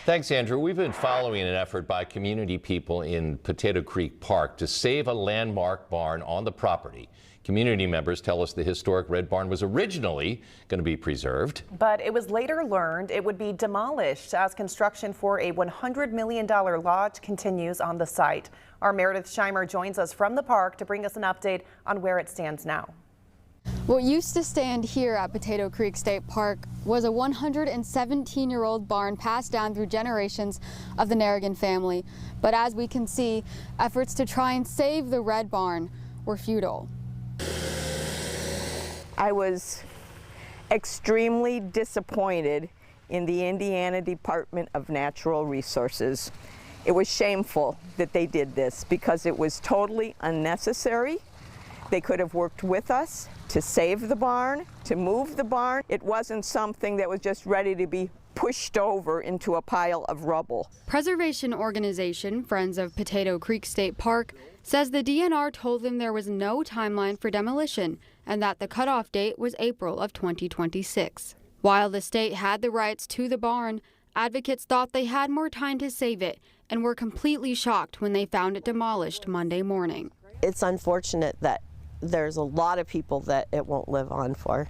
Thanks, Andrew. We've been following an effort by community people in Potato Creek Park to save a landmark barn on the property. Community members tell us the historic red barn was originally going to be preserved. But it was later learned it would be demolished as construction for a $100 million lodge continues on the site. Our Meredith Scheimer joins us from the park to bring us an update on where it stands now. What used to stand here at Potato Creek State Park was a 117-year-old barn passed down through generations of the Narrigan family. But as we can see, efforts to try and save the red barn were futile. I was extremely disappointed in the Indiana Department of Natural Resources. It was shameful that they did this because it was totally unnecessary. They could have worked with us to save the barn, to move the barn. It wasn't something that was just ready to be pushed over into a pile of rubble. Preservation organization Friends of Potato Creek State Park says the DNR told them there was no timeline for demolition and that the cutoff date was April of 2026. While the state had the rights to the barn, advocates thought they had more time to save it and were completely shocked when they found it demolished Monday morning. It's unfortunate that there's a lot of people that it won't live on for.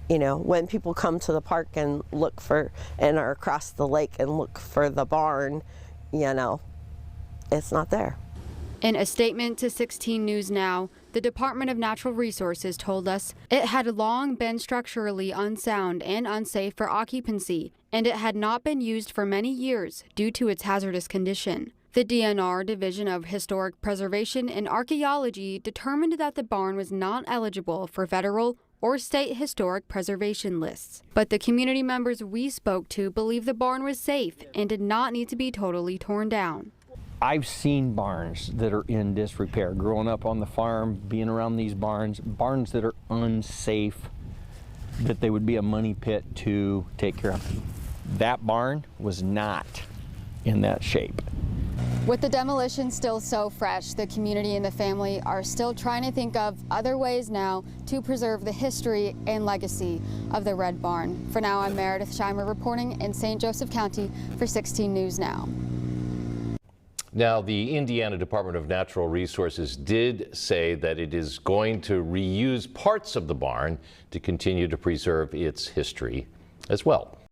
You know, when people come to the park and look for, and are across the lake and look for the barn, you know, it's not there. In a statement to 16 News Now, the Department of Natural Resources told us it had long been structurally unsound and unsafe for occupancy, and it had not been used for many years due to its hazardous condition. The DNR Division of Historic Preservation and Archaeology determined that the barn was not eligible for federal or state historic preservation lists. But the community members we spoke to believe the barn was safe and did not need to be totally torn down. I've seen barns that are in disrepair. Growing up on the farm, being around these barns that are unsafe, that they would be a money pit to take care of. That barn was not in that shape. With the demolition still so fresh, the community and the family are still trying to think of other ways now to preserve the history and legacy of the Red Barn. For now, I'm Meredith Scheimer reporting in St. Joseph County for 16 News Now. Now, the Indiana Department of Natural Resources did say that it is going to reuse parts of the barn to continue to preserve its history as well.